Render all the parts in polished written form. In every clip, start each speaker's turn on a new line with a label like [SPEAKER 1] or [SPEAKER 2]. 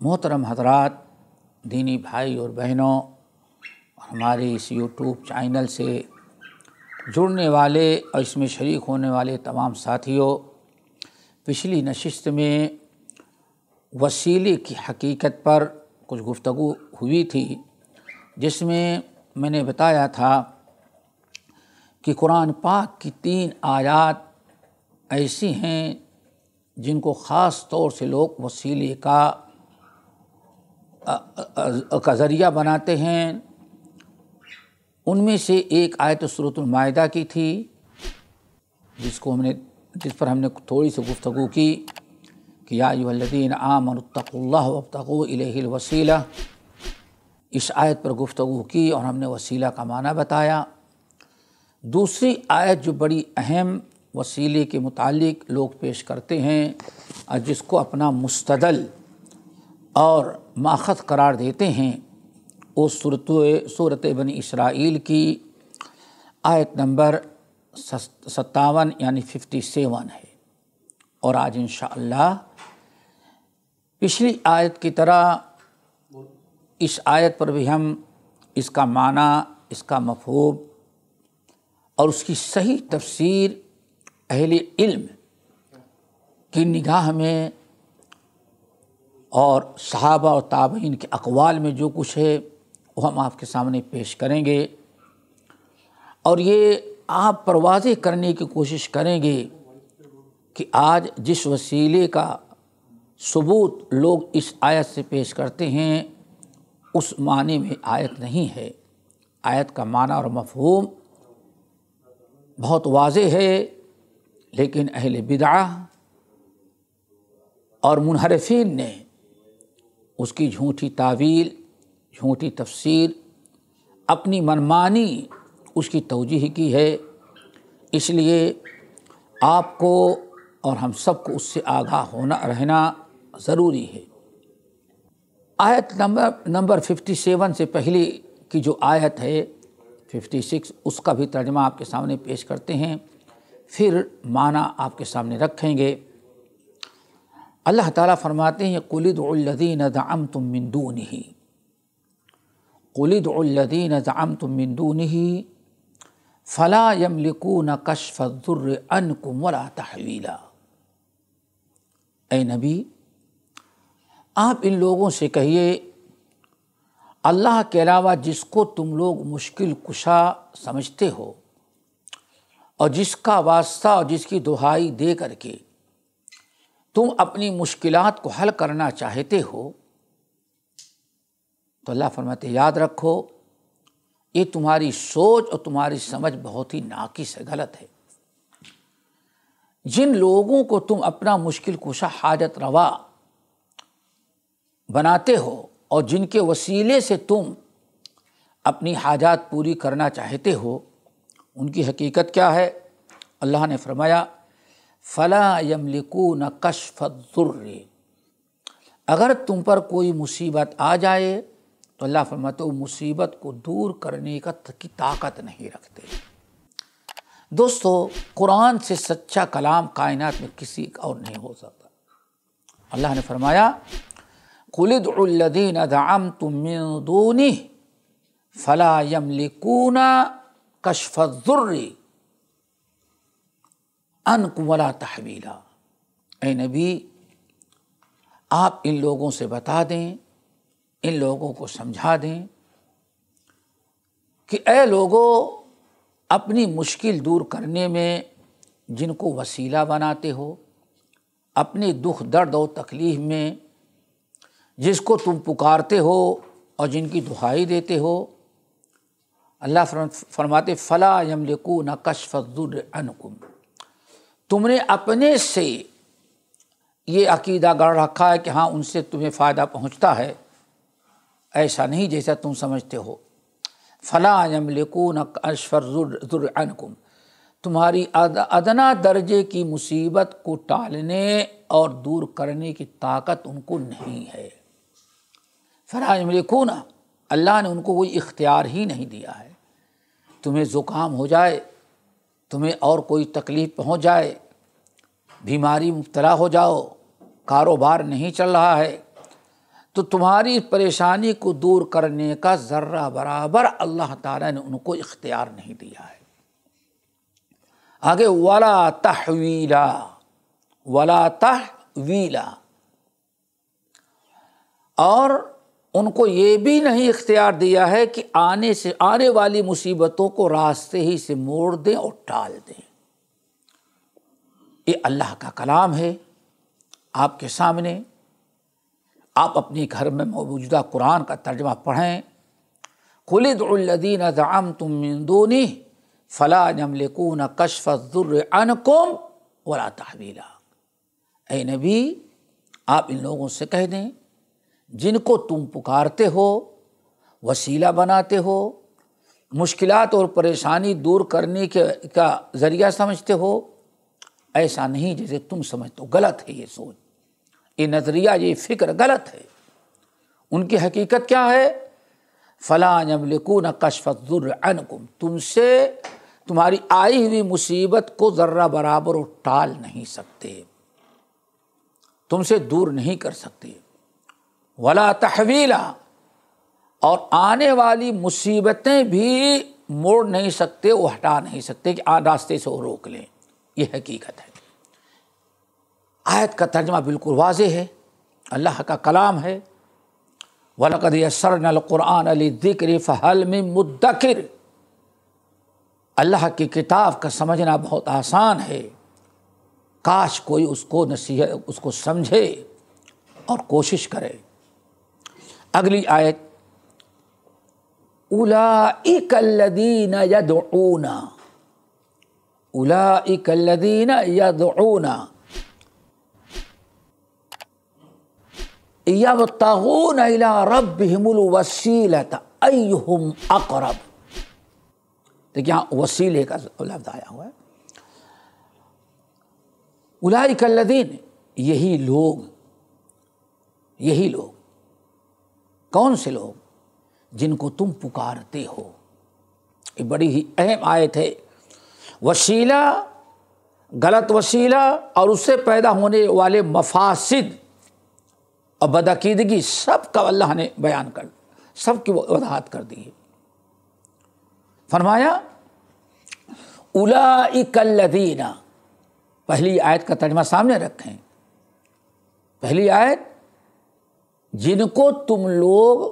[SPEAKER 1] محترم حضرات، دینی بھائی اور بہنوں، ہمارے اس یوٹیوب چینل سے جڑنے والے اور اس میں شریک ہونے والے تمام ساتھیوں، پچھلی نشست میں وسیلے کی حقیقت پر کچھ گفتگو ہوئی تھی، جس میں نے بتایا تھا کہ قرآن پاک کی 3 آیات ایسی ہیں جن کو خاص طور سے لوگ وسیلے کا ذریعہ بناتے ہیں۔ ان میں سے ایک آیت سورۃ المائدہ کی تھی، جس پر ہم نے تھوڑی سی گفتگو کی کہ یا ایھا الذین آمنوا اتقوا اللہ وابتغوا الیہ الوسیلہ۔ اس آیت پر گفتگو کی اور ہم نے وسیلہ کا معنی بتایا۔ دوسری آیت جو بڑی اہم وسیلے کے متعلق لوگ پیش کرتے ہیں اور جس کو اپنا مستدل اور ماخذ قرار دیتے ہیں، وہ سورۃ بنی اسرائیل کی آیت نمبر 57 یعنی 57 ہے۔ اور آج انشاءاللہ پچھلی آیت کی طرح اس آیت پر بھی ہم اس کا معنی، اس کا مفہوم اور اس کی صحیح تفسیر اہل علم کی نگاہ میں اور صحابہ اور تابعین کے اقوال میں جو کچھ ہے وہ ہم آپ کے سامنے پیش کریں گے، اور یہ آپ پر واضح کرنے کی کوشش کریں گے کہ آج جس وسیلے کا ثبوت لوگ اس آیت سے پیش کرتے ہیں اس معنی میں آیت نہیں ہے۔ آیت کا معنی اور مفہوم بہت واضح ہے، لیکن اہل بدعہ اور منحرفین نے اس کی جھوٹی تعویل، جھوٹی تفسیر، اپنی منمانی اس کی توجیہ کی ہے۔ اس لیے آپ کو اور ہم سب کو اس سے آگاہ رہنا ضروری ہے۔ آیت نمبر 57 سے پہلے کی جو آیت ہے 56، اس کا بھی ترجمہ آپ کے سامنے پیش کرتے ہیں، پھر معنی آپ کے سامنے رکھیں گے۔ اللہ تعالیٰ فرماتے ہیں قُلِ ادْعُوا الَّذِينَ زَعَمْتُم مِّن دُونِهِ قُلِ ادْعُوا الَّذِينَ زَعَمْتُم مِّن دُونِهِ فَلَا يَمْلِكُونَ كَشْفَ الضُّرِّ عَنكُمْ وَلَا تَحْوِيلًا۔ اے نبی، آپ ان لوگوں سے کہیے اللہ کے علاوہ جس کو تم لوگ مشکل کشا سمجھتے ہو اور جس کا واسطہ اور جس کی دہائی دے کر کے تم اپنی مشکلات کو حل کرنا چاہتے ہو، تو اللہ فرماتے یاد رکھو یہ تمہاری سوچ اور تمہاری سمجھ بہت ہی ناقص ہے، غلط ہے۔ جن لوگوں کو تم اپنا مشکل کشا حاجت روا بناتے ہو اور جن کے وسیلے سے تم اپنی حاجات پوری کرنا چاہتے ہو، ان کی حقیقت کیا ہے؟ اللہ نے فرمایا فَلَا يَمْلِكُونَ كَشْفَ الضُّرِّ۔ اگر تم پر کوئی مصیبت آ جائے تو اللہ فرماتے وہ مصیبت کو دور کرنے کی طاقت نہیں رکھتے۔ دوستو، قرآن سے سچا کلام کائنات میں کسی اور نہیں ہو سکتا۔ اللہ نے فرمایا قُلِ ادْعُوا الَّذِينَ زَعَمْتُم مِّن دُونِهِ فَلَا يَمْلِكُونَ كَشْفَ الضُّرِّ عَنكُمْ وَلَا تَحْوِيلًا۔ اے نبی، آپ ان لوگوں سے بتا دیں، ان لوگوں کو سمجھا دیں کہ اے لوگوں، اپنی مشکل دور کرنے میں جن کو وسیلہ بناتے ہو، اپنے دکھ درد و تکلیف میں جس کو تم پکارتے ہو اور جن کی دہائی دیتے ہو، اللہ فرماتے فَلَا يَمْلِكُونَ كَشْفَ الضُّرِّ عَنْكُمْ۔ تم نے اپنے سے یہ عقیدہ گڑھ رکھا ہے کہ ہاں ان سے تمہیں فائدہ پہنچتا ہے، ایسا نہیں جیسا تم سمجھتے ہو۔ فَلَا يَمْلِكُونَ كَشْفَ الضُّرِّ عَنْكُمْ، تمہاری ادنا درجے کی مصیبت کو ٹالنے اور دور کرنے کی طاقت ان کو نہیں ہے۔ فَلَا يَمْلِكُونَ، اللہ نے ان کو کوئی اختیار ہی نہیں دیا ہے۔ تمہیں زکام ہو جائے، تمہیں اور کوئی تکلیف پہنچ جائے، بیماری مبتلا ہو جاؤ، کاروبار نہیں چل رہا ہے، تو تمہاری پریشانی کو دور کرنے کا ذرہ برابر اللہ تعالیٰ نے ان کو اختیار نہیں دیا ہے۔ آگے ولا تحویلا، ولا تحویلا، اور ان کو یہ بھی نہیں اختیار دیا ہے کہ آنے والی مصیبتوں کو راستے ہی سے موڑ دیں اور ٹال دیں۔ یہ اللہ کا کلام ہے آپ کے سامنے، آپ اپنے گھر میں موجودہ قرآن کا ترجمہ پڑھیں۔ قُلِ ادْعُوا الَّذِينَ زَعَمْتُم مِّن دُونِهِ فَلَا يَمْلِكُونَ كَشْفَ الضُّرِّ عَنْكُمْ وَلَا تَحْوِيلًا۔ اے نبی، آپ ان لوگوں سے کہہ دیں جن کو تم پکارتے ہو، وسیلہ بناتے ہو، مشکلات اور پریشانی دور کرنے کا ذریعہ سمجھتے ہو، ایسا نہیں جیسے تم سمجھتے ہو۔ غلط ہے یہ سوچ، یہ نظریہ، یہ فکر غلط ہے۔ ان کی حقیقت کیا ہے؟ فَلَا يَمْلِكُونَ كَشْفَ الضُّرِّ عَنْكُمْ، تم سے تمہاری آئی ہوئی مصیبت کو ذرہ برابر وہ ٹال نہیں سکتے، تم سے دور نہیں کر سکتے۔ ولا تحویلا، اور آنے والی مصیبتیں بھی موڑ نہیں سکتے، وہ ہٹا نہیں سکتے کہ راستے سے وہ روک لیں۔ یہ حقیقت ہے۔ آیت کا ترجمہ بالکل واضح ہے، اللہ کا کلام ہے۔ وَلَقَدْ يَسَّرْنَا الْقُرْآنَ لِلذِّكْرِ فَهَلْ مِن مُدَّكِرٍ، اللہ کی کتاب کا سمجھنا بہت آسان ہے، کاش کوئی اس کو سمجھے اور کوشش کرے۔ اگلی آیت، اولئک الذین یدعون، اولئک الذین یدعون یبتغون الی ربہم الوسیلۃ ایہم اقرب۔ دیکھیں یہاں وسیلے کا لفظ آیا ہوا ہے۔ اولئک الذین، یہی لوگ کون سے لوگ؟ جن کو تم پکارتے ہو۔ یہ بڑی ہی اہم آیت ہے۔ وسیلہ، غلط وسیلہ اور اس سے پیدا ہونے والے مفاسد اور بدعقیدگی، سب کا اللہ نے بیان کر، سب کی وضاحت کر دی ہے۔ فرمایا اولئک الذین، پہلی آیت کا ترجمہ سامنے رکھیں۔ پہلی آیت، جن کو تم لوگ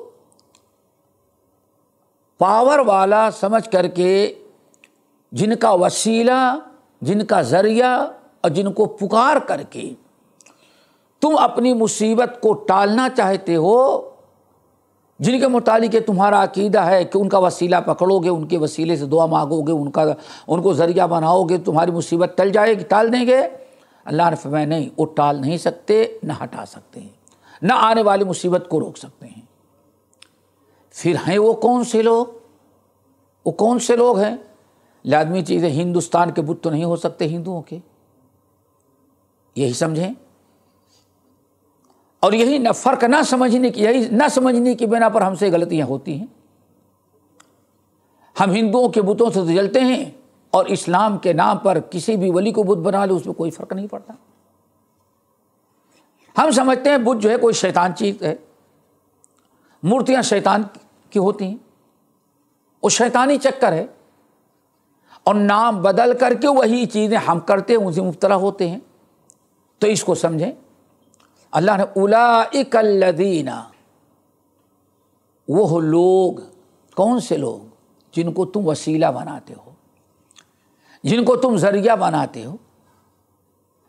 [SPEAKER 1] پاور والا سمجھ کر کے، جن کا وسیلہ، جن کا ذریعہ اور جن کو پکار کر کے تم اپنی مصیبت کو ٹالنا چاہتے ہو، جن کے متعلق تمہارا عقیدہ ہے کہ ان کا وسیلہ پکڑو گے، ان کے وسیلے سے دعا مانگو گے، ان کو ذریعہ بناؤ گے، تمہاری مصیبت ٹل جائے گی، ٹال دیں گے۔ اللہ نے فرمایا نہیں، وہ ٹال نہیں سکتے، نہ ہٹا سکتے ہیں، نہ آنے والی مصیبت کو روک سکتے ہیں۔ پھر ہیں وہ کون سے لوگ؟ وہ کون سے لوگ ہیں؟ لازمی چیز ہے، ہندوستان کے بت تو نہیں ہو سکتے ہندوؤں کے، یہی سمجھیں۔ اور یہی فرق نہ سمجھنے کی بنا پر ہم سے غلطیاں ہوتی ہیں۔ ہم ہندوؤں کے بتوں سے جلتے ہیں اور اسلام کے نام پر کسی بھی ولی کو بت بنا لے، اس میں کوئی فرق نہیں پڑتا۔ ہم سمجھتے ہیں بت جو ہے کوئی شیطان چیز ہے، مورتیاں شیطان کی ہوتی ہیں، وہ شیطانی چکر ہے، اور نام بدل کر کے وہی چیزیں ہم کرتے ہیں، ان سے مبتلا ہوتے ہیں۔ تو اس کو سمجھیں۔ اللہ نے اولئک الذین، وہ لوگ، کون سے لوگ؟ جن کو تم وسیلہ بناتے ہو، جن کو تم ذریعہ بناتے ہو،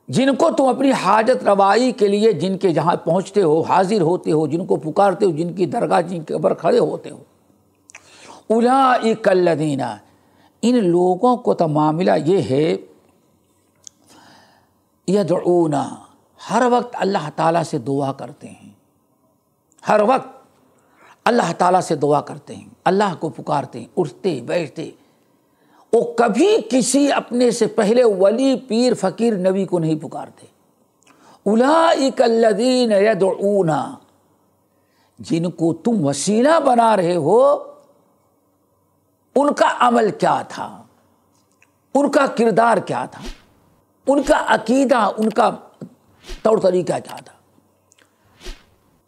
[SPEAKER 1] جن کو تم اپنی حاجت روائی کے لیے جن کے جہاں پہنچتے ہو، حاضر ہوتے ہو، جن کو پکارتے ہو، جن کی درگاہ، جن کے اوپر کھڑے ہوتے ہو۔ اولئک الذین، ان لوگوں کو تو معاملہ یہ ہے، یدعون، ہر وقت اللہ تعالیٰ سے دعا کرتے ہیں، ہر وقت اللہ تعالیٰ سے دعا کرتے ہیں، اللہ کو پکارتے ہیں، اٹھتے بیٹھتے۔ وہ کبھی کسی اپنے سے پہلے ولی، پیر، فقیر، نبی کو نہیں پکارتے۔ اولئک الذین یدعون، جن کو تم وسیلہ بنا رہے ہو، ان کا عمل کیا تھا، ان کا کردار کیا تھا، ان کا عقیدہ، ان کا طور طریقہ کیا تھا؟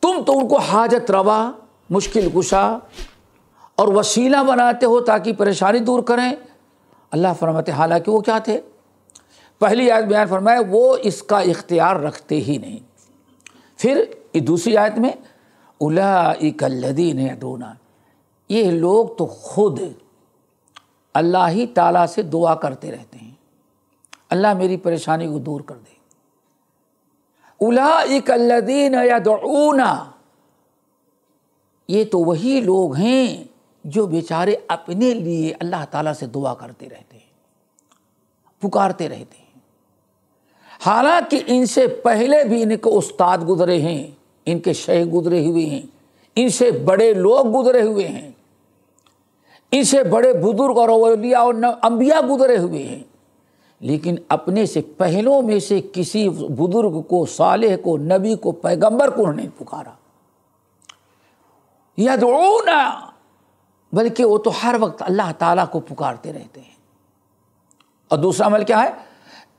[SPEAKER 1] تم تو ان کو حاجت روا، مشکل کشا اور وسیلہ بناتے ہو تاکہ پریشانی دور کریں۔ اللہ فرماتے حالانکہ وہ کیا تھے؟ پہلی آیت بیان فرمایا وہ اس کا اختیار رکھتے ہی نہیں۔ پھر دوسری آیت میں اولئک الذین یدعون، یہ لوگ تو خود اللہ ہی تعالیٰ سے دعا کرتے رہتے ہیں، اللہ میری پریشانی کو دور کر دے۔ اولئک الذین یدعون، یہ تو وہی لوگ ہیں جو بیچارے اپنے لیے اللہ تعالیٰ سے دعا کرتے رہتے ہیں، پکارتے رہتے ہیں، حالانکہ ان سے پہلے بھی ان کے استاد گزرے ہیں، ان کے شیخ گزرے ہوئے ہیں، ان سے بڑے لوگ گزرے ہوئے ہیں، ان سے بڑے بزرگ اور اولیاء اور انبیاء گزرے ہوئے ہیں، لیکن اپنے سے پہلوں میں سے کسی بزرگ کو، صالح کو، نبی کو، پیغمبر کو انہوں نے پکارا۔ یدعون، بلکہ وہ تو ہر وقت اللہ تعالیٰ کو پکارتے رہتے ہیں۔ اور دوسرا عمل کیا ہے؟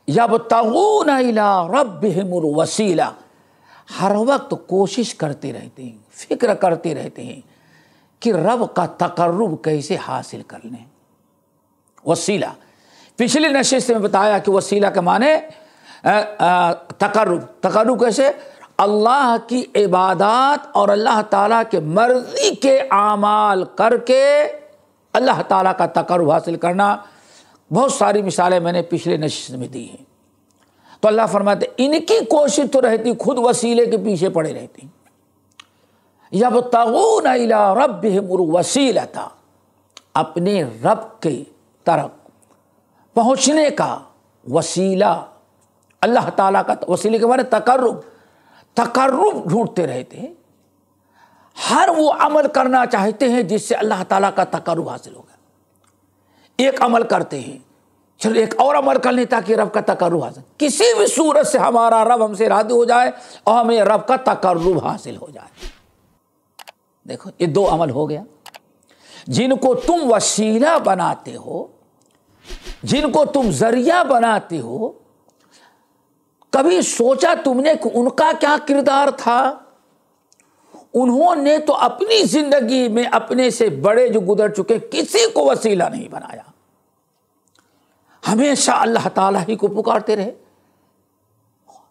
[SPEAKER 1] یبتغون الی ربہم الوسیلہ، ہر وقت کوشش کرتے رہتے ہیں، فکر کرتے رہتے ہیں کہ رب کا تقرب کیسے حاصل کر لیں۔ وسیلہ پچھلی نشست میں بتایا کہ وسیلہ کے معنی تقرب کیسے؟ اللہ کی عبادات اور اللہ تعالیٰ کے مرضی کے اعمال کر کے اللہ تعالیٰ کا تقرب حاصل کرنا۔ بہت ساری مثالیں میں نے پچھلے نشست میں دی ہیں۔ تو اللہ فرماتے ان کی کوشش تو رہتی، خود وسیلے کے پیچھے پڑے رہتی۔ یبتغون الی ربہم الوسیلۃ، اپنے رب کے طرف پہنچنے کا وسیلہ، اللہ تعالیٰ کا وسیلے کے بارے تقرب ڈھونڈتے رہتے ہیں، ہر وہ عمل کرنا چاہتے ہیں جس سے اللہ تعالیٰ کا تقرب حاصل ہوگا۔ ایک عمل کرتے ہیں، چلو ایک اور عمل کر لیں تاکہ رب کا تقرب حاصل، کسی بھی صورت سے ہمارا رب ہم سے راضی ہو جائے اور ہمیں رب کا تقرب حاصل ہو جائے۔ دیکھو یہ دو عمل ہو گیا، جن کو تم وسیلہ بناتے ہو، جن کو تم ذریعہ بناتے ہو، کبھی سوچا تم نے کہ ان کا کیا کردار تھا؟ انہوں نے تو اپنی زندگی میں اپنے سے بڑے جو گزر چکے کسی کو وسیلہ نہیں بنایا، ہمیشہ اللہ تعالیٰ ہی کو پکارتے رہے۔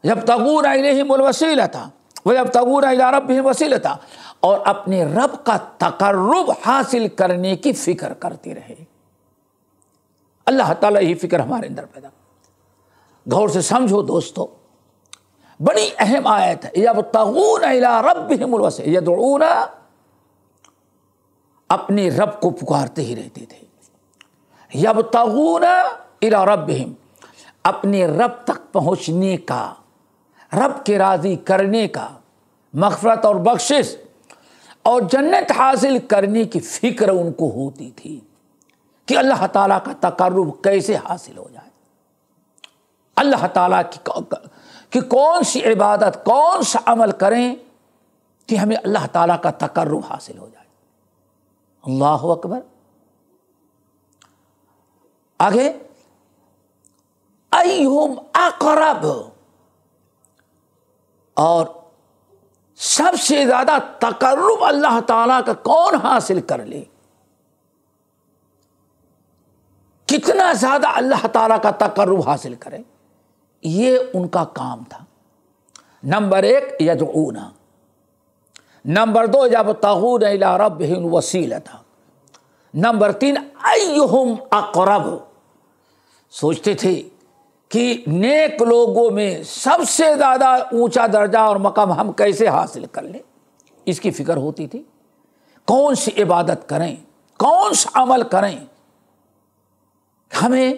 [SPEAKER 1] یبتغون الیہم الوسیلۃ ویبتغون الی ربہم الوسیلۃ، اور اپنے رب کا تقرب حاصل کرنے کی فکر کرتے رہے۔ اللہ تعالیٰ ہی فکر ہمارے اندر پیدا۔ غور سے سمجھو دوستو، بڑی اہم آیت ہے۔ یبتغون الی ربہم الوسیلۃ، یدعون، اپنے رب کو پکارتے ہی رہتے تھے۔ یبتغون الی ربہم، اپنے رب تک پہنچنے کا، رب کے راضی کرنے کا، مغفرت اور بخشش اور جنت حاصل کرنے کی فکر ان کو ہوتی تھی کہ اللہ تعالیٰ کا تقرب کیسے حاصل ہو جائے، اللہ تعالیٰ کی کون سی عبادت، کون سا عمل کریں کہ ہمیں اللہ تعالیٰ کا تقرب حاصل ہو جائے۔ اللہ اکبر۔ آگے ایہم اقرب، اور سب سے زیادہ تقرب اللہ تعالیٰ کا کون حاصل کر لے، کتنا زیادہ اللہ تعالیٰ کا تقرب حاصل کرے، یہ ان کا کام تھا۔ نمبر 1 یدعون، نمبر 2 یبتغون الی ربہم الوسیلۃ، نمبر 3 ایہم اقرب، سوچتے تھے کہ نیک لوگوں میں سب سے زیادہ اونچا درجہ اور مقام ہم کیسے حاصل کر لیں، اس کی فکر ہوتی تھی۔ کون سی عبادت کریں، کون سا عمل کریں، ہمیں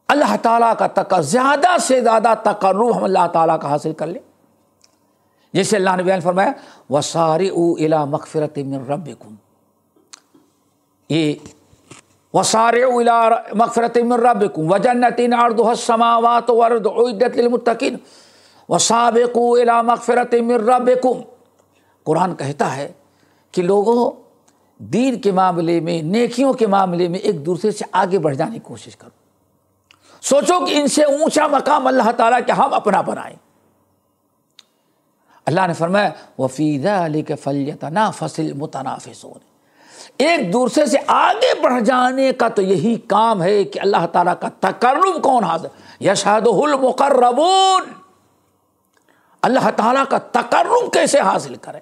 [SPEAKER 1] اللہ تعالیٰ کا زیادہ سے زیادہ تقرب ہم اللہ تعالیٰ کا حاصل کر لیں۔ جیسے اللہ نے بیان فرمایا وَسَارِعُوا إِلَىٰ مَغْفِرَةٍ مِّن رَبِّكُمْ، یہ وَسَارِعُوا إِلَىٰ مَغْفِرَةٍ مِّن رَبِّكُمْ وَجَنَّةٍ عَرْضُهَا السَّمَاوَاتُ وَالْأَرْضُ أُعِدَّتْ لِلْمُتَّقِينَ وَسَابِقُوا إِلَىٰ مَغْفِرَةٍ مِّن رَبِّكُمْ۔ قرآن کہتا ہے کہ لوگوں دین کے معاملے میں، نیکیوں کے معاملے میں ایک دوسرے سے آگے بڑھ جانے کی کوشش کرو، سوچو کہ ان سے اونچا مقام اللہ تعالیٰ کے ہم اپنا بنائیں، اللہ نے فرمایا وَفِي ذَلِكَ فَلْيَتَنَافَسِ الْمُتَنَافِسُونَ، ایک دوسرے سے آگے بڑھ جانے کا تو یہی کام ہے کہ اللہ تعالیٰ کا تقرب کون حاصل، یشہدہ المقربون، اللہ تعالیٰ کا تقرب کیسے حاصل کرے۔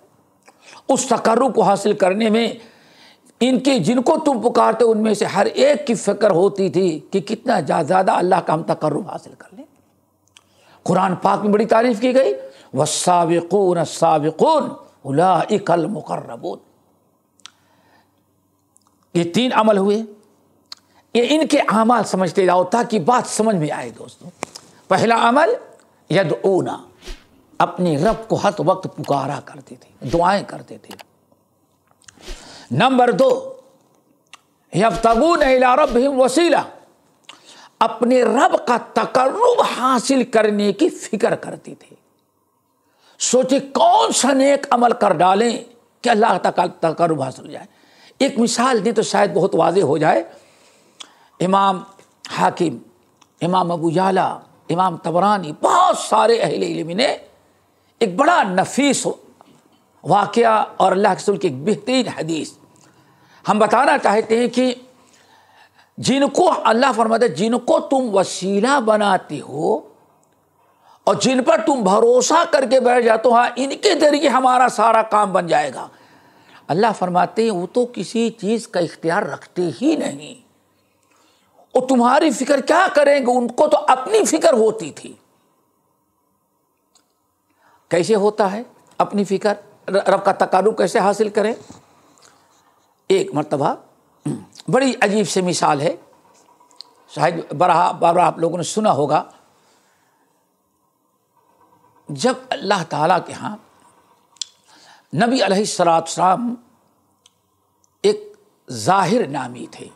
[SPEAKER 1] اس تقرب کو حاصل کرنے میں ان کے جن کو تم پکارتے ان میں سے ہر ایک کی فکر ہوتی تھی کہ کتنا زیادہ اللہ کا ہم تقرب حاصل کر لیں۔ قرآن پاک میں بڑی تعریف کی گئی، والسابقون السابقون اولئک المقربون۔ یہ 3 عمل ہوئے، یہ ان کے اعمال سمجھتے جاؤ تاکہ بات سمجھ میں آئے دوستوں۔ پہلا عمل یدعونا، اپنے رب کو ہر وقت پکارا کرتے تھے، دعائیں کرتے تھے۔ نمبر 2 یبتغون الی ربہم وسیلہ، اپنے رب کا تقرب حاصل کرنے کی فکر کرتے تھے، سوچے کون سا نیک عمل کر ڈالیں کہ اللہ کا تقرب حاصل ہو جائے۔ ایک مثال دیں تو شاید بہت واضح ہو جائے۔ امام حاکم، امام ابو یعلا، امام طبرانی، بہت سارے اہل علم نے ایک بڑا نفیس واقعہ اور اللہ کے رسول کی ایک بہترین حدیث ہم بتانا چاہتے ہیں کہ جن کو اللہ فرماتا ہے جن کو تم وسیلہ بناتے ہو اور جن پر تم بھروسہ کر کے بیٹھ جاتے ہو، ان کے ذریعے ہمارا سارا کام بن جائے گا۔ اللہ فرماتے ہیں وہ تو کسی چیز کا اختیار رکھتے ہی نہیں، اور تمہاری فکر کیا کریں گے، ان کو تو اپنی فکر ہوتی تھی۔ کیسے ہوتا ہے اپنی فکر، رب کا تقرب کیسے حاصل کریں؟ ایک مرتبہ بڑی عجیب سی مثال ہے، شاید بار آپ لوگوں نے سنا ہوگا۔ جب اللہ تعالیٰ کے ہاں نبی علیہ السلام ایک ظاہر نامی تھے،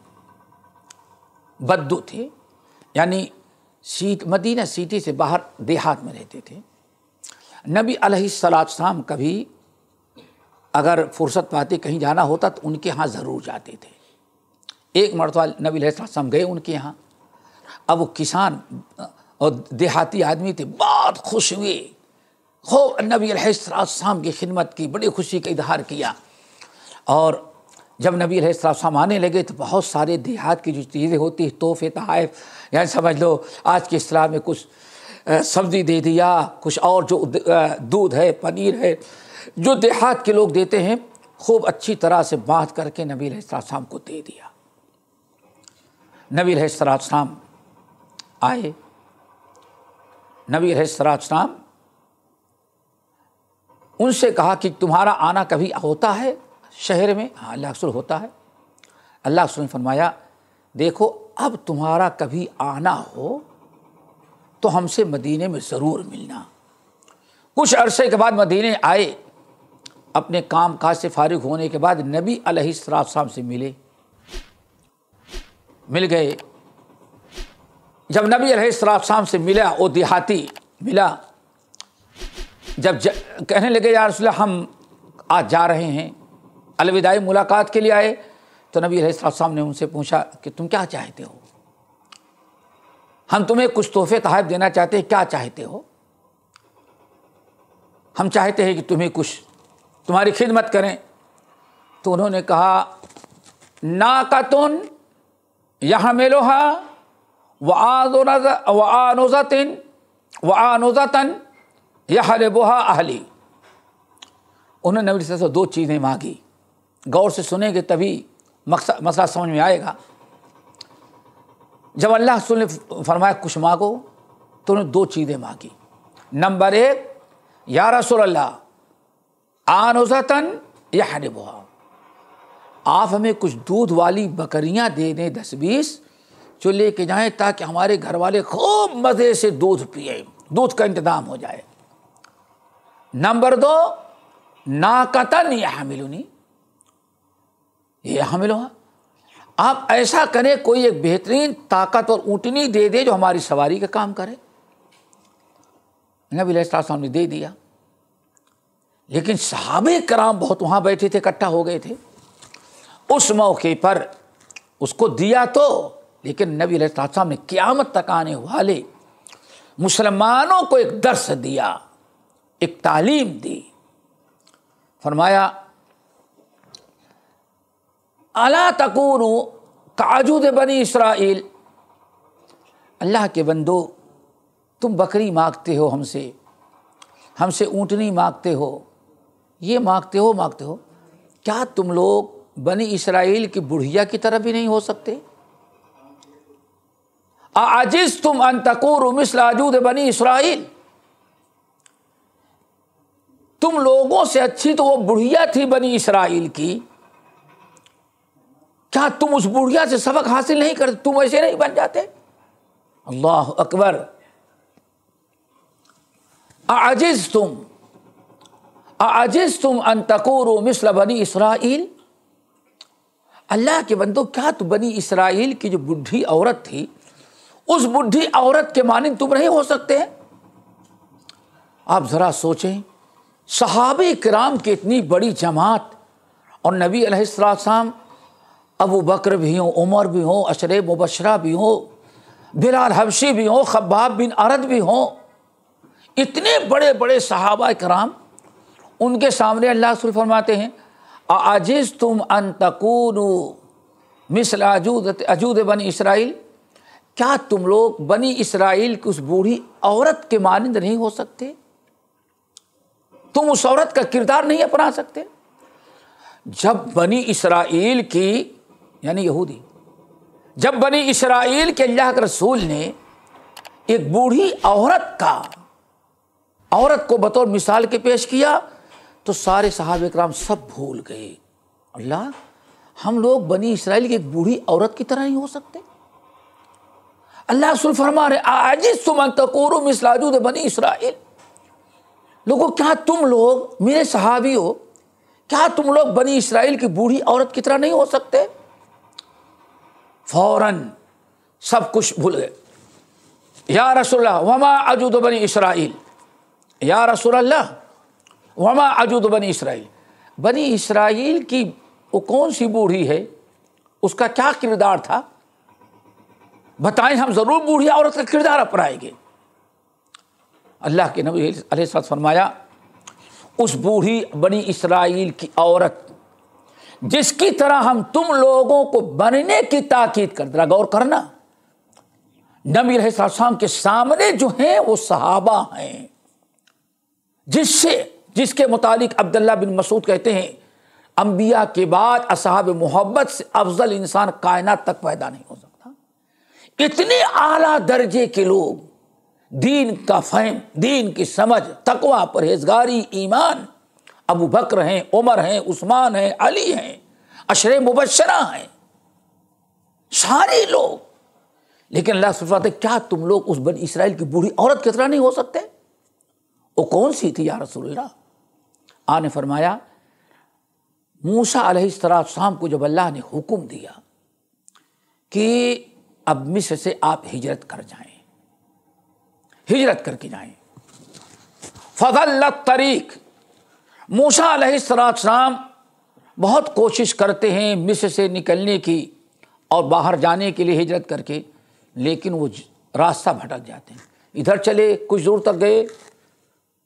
[SPEAKER 1] بدو تھے، یعنی مدینہ سٹی سے باہر دیہات میں رہتے تھے۔ نبی علیہ السلام کبھی اگر فرصت پاتے کہیں جانا ہوتا تو ان کے ہاں ضرور جاتے تھے۔ ایک مرتبہ نبی علیہ السلام گئے ان کے ہاں، اب وہ کسان اور دیہاتی آدمی تھے، بہت خوش ہوئے، خوب نبی علیہ السلام کی خدمت کی، بڑی خوشی کا اظہار کیا۔ اور جب نبی علیہ السلام آنے لگے تو بہت سارے دیہات کی جو چیزیں ہوتی ہیں، تحفے تحائف، یعنی سمجھ لو آج کے اصطلاح میں کچھ سبزی دے دیا، کچھ اور جو دودھ ہے، پنیر ہے، جو دیہات کے لوگ دیتے ہیں، خوب اچھی طرح سے بانٹ کر کے نبی علیہ السلام کو دے دیا۔ نبی علیہ السلام آئے، نبی علیہ السلام ان سے کہا کہ تمہارا آنا کبھی ہوتا ہے شہر میں؟ ہاں اللہ رسول ہوتا ہے۔ اللہ رسول نے فرمایا دیکھو اب تمہارا کبھی آنا ہو تو ہم سے مدینے میں ضرور ملنا۔ کچھ عرصے کے بعد مدینے آئے، اپنے کام کاج سے فارغ ہونے کے بعد نبی علیہ السلام سے مل گئے۔ جب نبی علیہ السلام سے ملا، وہ دیہاتی ملا، جب کہنے لگے یا رسول اللہ ہم آج جا رہے ہیں، الوداعی ملاقات کے لیے آئے، تو نبی علیہ السلام نے ان سے پوچھا کہ تم کیا چاہتے ہو؟ ہم تمہیں کچھ تحفے تحائف دینا چاہتے ہیں، کیا چاہتے ہو؟ ہم چاہتے ہیں کہ تمہیں کچھ تمہاری خدمت کریں۔ تو انہوں نے کہا ناقۃ یحملھا وآنذۃ یحلبھا اہلی۔ انہوں نے نبی صلی اللہ علیہ وسلم سے 2 چیزیں مانگی، غور سے سنیں گے تبھی مسئلہ سمجھ میں آئے گا۔ جب اللہ رسول نے فرمایا کچھ مانگو تو انہوں نے 2 چیزیں مانگی۔ نمبر 1 یا رسول اللہ آنذۃ یحلبھا، آپ ہمیں کچھ دودھ والی بکریاں دے دیں 10-20 جو لے کے جائیں تاکہ ہمارے گھر والے خوب مزے سے دودھ پئیں، دودھ کا انتظام ہو جائے۔ نمبر 2 ناقۃ یحملنی، یہ حملھا، آپ ایسا کریں کوئی ایک بہترین طاقت اور اونٹنی دے دے جو ہماری سواری کا کام کرے۔ نبی علیہ السلام نے دے دیا، لیکن صحابہ کرام بہت وہاں بیٹھے تھے، اکٹھا ہو گئے تھے۔ اس موقع پر اس کو دیا تو، لیکن نبی علیہ السلام نے قیامت تک آنے والے مسلمانوں کو ایک درس دیا، ایک تعلیم دی. فرمایا الا تکونوا کعجوز بنی اسرائیل، اللہ کے بندو تم بکری مانگتے ہو، ہم سے اونٹنی مانگتے ہو، یہ مانگتے ہو، کیا تم لوگ بنی اسرائیل کی بڑھیا کی طرح بھی نہیں ہو سکتے؟ اعجزتم ان تکونوا مثل عجوز بنی اسرائیل، تم لوگوں سے اچھی تو وہ بڑھیا تھی بنی اسرائیل کی، کیا تم اس بڑھیا سے سبق حاصل نہیں کرتے؟ تم ایسے نہیں بن جاتے؟ اللہ اکبر. اعجزتم ان تکونوا مثل بنی اسرائیل، اللہ کے بندو کیا تو بنی اسرائیل کی جو بڈھی عورت تھی اس بڈھی عورت کے مانند تم نہیں ہو سکتے؟ آپ ذرا سوچیں، صحابہ کرام کی اتنی بڑی جماعت، اور نبی علیہ السلام ابو بکر بھی ہوں، عمر بھی ہوں، عشرہ مبشرہ بھی ہوں، بلال حبشی بھی ہوں، خباب بن ارد بھی ہوں، اتنے بڑے بڑے صحابہ کرام، ان کے سامنے اللہ رسول فرماتے ہیں اعجزتم ان تکونوا مثل عجوز بنی اسرائیل، کیا تم لوگ بنی اسرائیل کی اس بوڑھی عورت کے مانند نہیں ہو سکتے؟ تم اس عورت کا کردار نہیں اپنا سکتے؟ جب بنی اسرائیل کی، یعنی یہودی، جب بنی اسرائیل کے اللہ کے رسول نے ایک بوڑھی عورت کو بطور مثال کے پیش کیا تو سارے صحابہ کرام سب بھول گئے، اللہ ہم لوگ بنی اسرائیل کی ایک بوڑھی عورت کی طرح نہیں ہو سکتے؟ اللہ رسول فرما رہے اعجزتم ان تکونوا مثل عجوز بنی اسرائیل، لوگوں کیا تم لوگ میرے صحابی ہو، کیا تم لوگ بنی اسرائیل کی بوڑھی عورت کی طرح نہیں ہو سکتے؟ فوراً سب کچھ بھول گئے. یا رسول اللہ وما عجوز بنی اسرائیل، یا رسول اللہ وما عجوز بنی اسرائیل، بنی اسرائیل کی وہ کون سی بوڑھی ہے، اس کا کیا کردار تھا، بتائیں، ہم ضرور بوڑھی عورت کا کردار اپنائیں گے. اللہ کے نبی علیہ السلام فرمایا اس بوڑھی بنی اسرائیل کی عورت جس کی طرح ہم تم لوگوں کو بننے کی تاکید کرتے، غور کرنا، نبی علیہ السلام کے سامنے جو ہیں وہ صحابہ ہیں، جس کے متعلق عبداللہ بن مسعود کہتے ہیں انبیاء کے بعد اصحاب محبت سے افضل انسان کائنات تک پیدا نہیں ہو سکتا. اتنے اعلیٰ درجے کے لوگ، دین کا فہم، دین کی سمجھ، تقویٰ، پرہیزگاری، ایمان، ابو بکر ہیں، عمر ہیں، عثمان ہیں، علی ہیں، عشرہ مبشرہ ہیں، سارے لوگ. لیکن اللہ سبحانہ وتعالی کیا تم لوگ اس بنی اسرائیل کی بوڑھی عورت کی طرح نہیں ہو سکتے؟ وہ کون سی تھی یا رسول اللہ؟ آپ نے فرمایا موسیٰ علیہ السلام کو جب اللہ نے حکم دیا کہ اب مصر سے آپ ہجرت کر جائیں، ہجرت کر کے جائیں، فضلت طریق، موسیٰ علیہ السلام بہت کوشش کرتے ہیں مصر سے نکلنے کی اور باہر جانے کے لیے ہجرت کر کے، لیکن وہ راستہ بھٹک جاتے ہیں. ادھر چلے کچھ دور تک گئے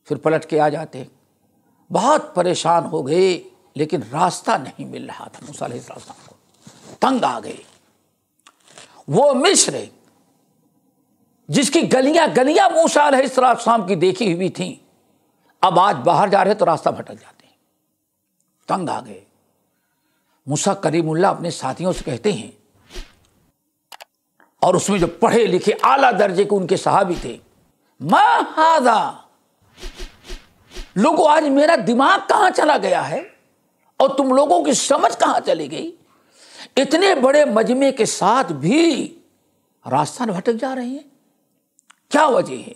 [SPEAKER 1] پھر پلٹ کے آ جاتے، بہت پریشان ہو گئے لیکن راستہ نہیں مل رہا تھا. موسیٰ علیہ السلام کو تنگ آ گئے. وہ مصر جس کی گلیاں موسیٰ علیہ السلام کی دیکھی ہوئی تھیں، اب آج باہر جا رہے تو راستہ بھٹک جاتے ہیں، تنگ آ گئے. موسیٰ کلیم اللہ اپنے ساتھیوں سے کہتے ہیں، اور اس میں جو پڑھے لکھے اعلیٰ درجے کے ان کے صحابی تھے، ما ھذا، لوگوں آج میرا دماغ کہاں چلا گیا ہے اور تم لوگوں کی سمجھ کہاں چلی گئی؟ اتنے بڑے مجمع کے ساتھ بھی راستہ بھٹک جا رہے ہیں، کیا وجہ ہے؟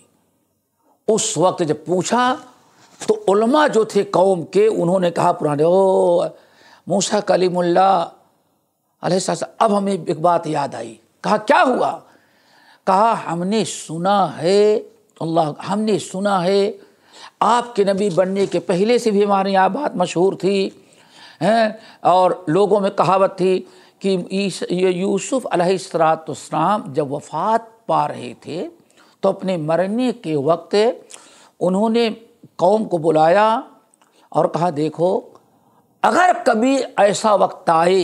[SPEAKER 1] اس وقت جب پوچھا تو علماء جو تھے قوم کے، انہوں نے کہا پرانے موسیٰ کلیم اللہ علیہ السلام، اب ہمیں ایک بات یاد آئی. کہا کیا ہوا؟ کہا ہم نے سنا ہے آپ کے نبی بننے کے پہلے سے بھی ہمارے یہاں بات مشہور تھی، اور لوگوں میں کہاوت تھی کہ یوسف علیہ السلام جب وفات پا رہے تھے تو اپنے مرنے کے وقت انہوں نے قوم کو بلایا اور کہا دیکھو اگر کبھی ایسا وقت آئے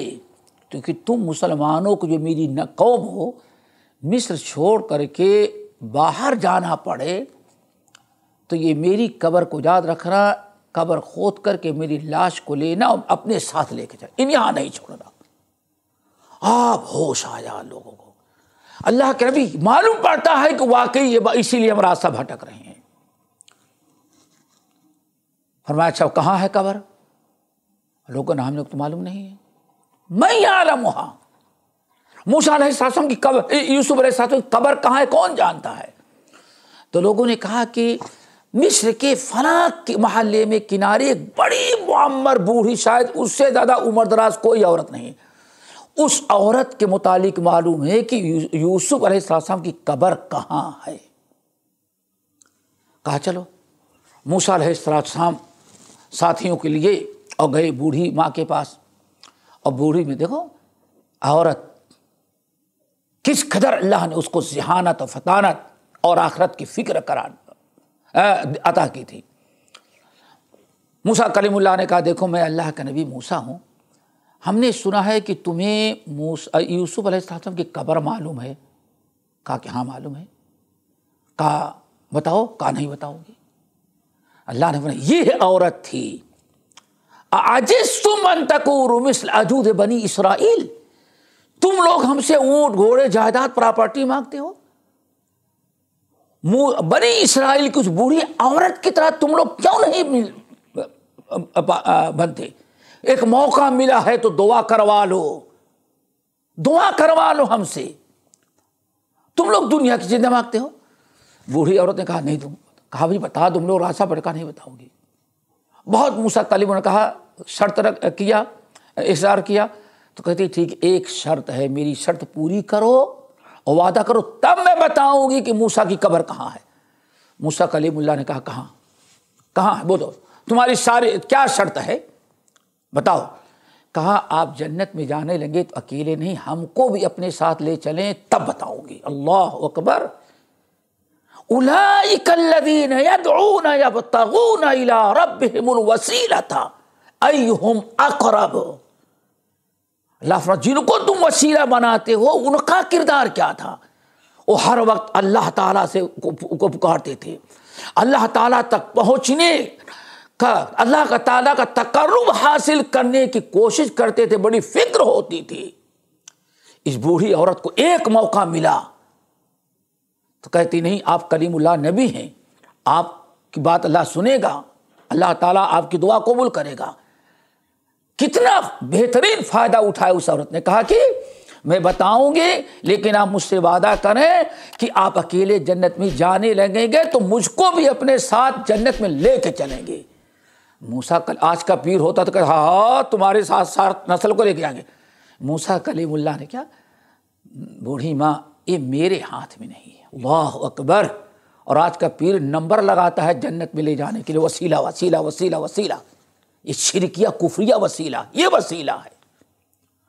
[SPEAKER 1] تو کہ تم مسلمانوں کو جو میری قوم ہو مصر چھوڑ کر کے باہر جانا پڑے تو یہ میری قبر کو یاد رکھنا، قبر کھود کر کے میری لاش کو لینا اور اپنے ساتھ لے کے جانا، یہاں نہیں چھوڑنا۔ آپ ہوش آیا لوگوں کو، اللہ کے نبی معلوم پڑتا ہے کہ واقعی یہ اسی لیے ہم راستہ بھٹک رہے ہیں۔ فرمایا اچھا کہاں ہے قبر؟ لوگوں نے ہم لوگ تو معلوم نہیں ہے۔ میں یعلمھا، موسیٰ علیہ السلام کی قبر، یوسف علیہ السلام کی قبر کہاں ہے کون جانتا ہے؟ تو لوگوں نے کہا کہ مصر کے فلاں محلے میں کنارے ایک بڑی معمر بوڑھی، شاید اس سے زیادہ عمر دراز کوئی عورت نہیں، اس عورت کے متعلق معلوم ہے کہ یوسف علیہ السلام کی قبر کہاں ہے۔ کہا چلو، موسیٰ علیہ السلام ساتھیوں کے لیے اور گئے بوڑھی ماں کے پاس، اور بوڑھی میں دیکھو عورت کس قدر اللہ نے اس کو ذہانت اور فطانت اور آخرت کی فکر عطا کی تھی۔ موسیٰ کلیم اللہ نے کہا دیکھو میں اللہ کا نبی موسیٰ ہوں، ہم نے سنا ہے کہ تمہیں یوسف علیہ السلام کی قبر معلوم ہے۔ کہا کہ ہاں معلوم ہے۔ کہا بتاؤ؟ کہا نہیں بتاؤ گی۔ اللہ نے فرمایا یہ عورت تھی، اعجزتم ان تکونوا مثل عجوز بنی اسرائیل، تم لوگ ہم سے اونٹ گھوڑے جائیداد پراپرٹی مانگتے ہو، بنی اسرائیل کی اس بوڑھی عورت کی طرح تم لوگ کیوں نہیں بنتے؟ ایک موقع ملا ہے تو دعا کروا لو، دعا کروا لو ہم سے، تم لوگ دنیا کی چیزیں مانگتے ہو۔ بوڑھی عورت نے کہا نہیں، تم کہا بھی بتا تم لوگ راستہ بھٹکا نہیں بتاؤ گی۔ بہت موسیٰ کلیم نے کہا شرط کیا، اصرار کیا، تو کہتی ٹھیک ایک شرط ہے، میری شرط پوری کرو اور وعدہ کرو تب میں بتاؤں گی کہ موسیٰ کی قبر کہاں ہے۔ موسیٰ کلیم اللہ نے کہا کہاں ہے بولو، تمہاری ساری کیا شرط ہے بتاؤ۔ کہا آپ جنت میں جانے لگے تو اکیلے نہیں، ہم کو بھی اپنے ساتھ لے چلیں تب بتاؤں گی۔ اللہ اکبر۔ اولئک الذین یدعون یبتغون الی ربہم الوسیلۃ ایہم اقرب، اللہ فرماتا جن کو تم وسیلہ بناتے ہو ان کا کردار کیا تھا؟ وہ ہر وقت اللہ تعالیٰ سے کو پکارتے تھے، اللہ تعالیٰ تک پہنچنے کا، اللہ تعالیٰ کا تقرب حاصل کرنے کی کوشش کرتے تھے، بڑی فکر ہوتی تھی۔ اس بوڑھی عورت کو ایک موقع ملا تو کہتی نہیں آپ کلیم اللہ نبی ہیں، آپ کی بات اللہ سنے گا، اللہ تعالیٰ آپ کی دعا قبول کرے گا۔ کتنا بہترین فائدہ اٹھایا اس عورت نے، کہا کہ میں بتاؤں گی لیکن آپ مجھ سے وعدہ کریں کہ آپ اکیلے جنت میں جانے لگیں گے تو مجھ کو بھی اپنے ساتھ جنت میں لے کے چلیں گے۔ موسیٰ آج کا پیر ہوتا تو کہا ہاں تمہارے ساتھ ساتھ نسل کو لے کے آئیں گے۔ موسیٰ کلیم اللہ نے کیا، بوڑھی ماں یہ میرے ہاتھ میں نہیں ہے۔ اللہ اکبر۔ اور آج کا پیر نمبر لگاتا ہے جنت میں لے جانے کے لیے، وسیلہ وسیلہ وسیلہ وسیلہ، یہ شرکیہ کفریہ وسیلہ، یہ وسیلہ ہے۔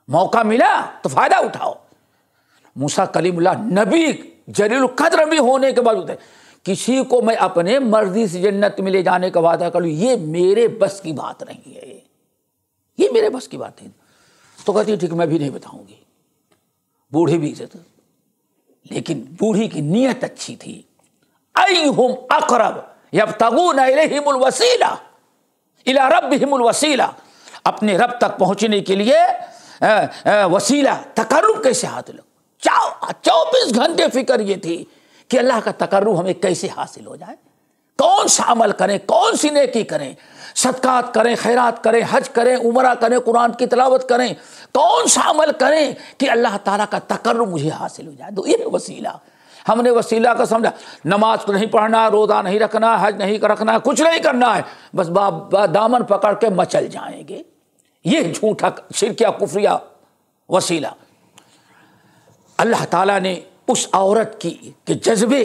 [SPEAKER 1] موقع ملا تو فائدہ اٹھاؤ۔ موسیٰ کلیم اللہ نبی جلیل القدر بھی ہونے کے باوجود کسی کو میں اپنے مرضی سے جنت میں لے جانے کا وعدہ کروں یہ میرے بس کی بات نہیں ہے، یہ میرے بس کی بات نہیں۔ تو کہتی ٹھیک میں بھی نہیں بتاؤں گی۔ بوڑھی بھی عزت، لیکن بوڑھی کی نیت اچھی تھی۔ ایہم اقرب یبتغون الیہم الوسیلہ الی ربہم الوسیلہ، اپنے رب تک پہنچنے کے لیے وسیلہ تقرب کیسے حاصل ہو۔ 24 گھنٹے فکر یہ تھی کہ اللہ کا تقرب ہمیں کیسے حاصل ہو جائے، کون سا عمل کریں، کون سی نیکی کریں، صدقات کریں، خیرات کریں، حج کریں، عمرہ کریں، قرآن کی تلاوت کریں، کون سا عمل کریں کہ اللہ تعالیٰ کا تقرب مجھے حاصل ہو جائے۔ تو یہ وسیلہ ہم نے وسیلہ کا سمجھا، نماز تو نہیں پڑھنا، روزہ نہیں رکھنا، حج نہیں رکھنا، کچھ نہیں کرنا ہے، بس دامن پکڑ کے مچل جائیں گے، یہ جھوٹا شرکیہ کفریہ وسیلہ۔ اللہ تعالیٰ نے اس عورت کے جذبے،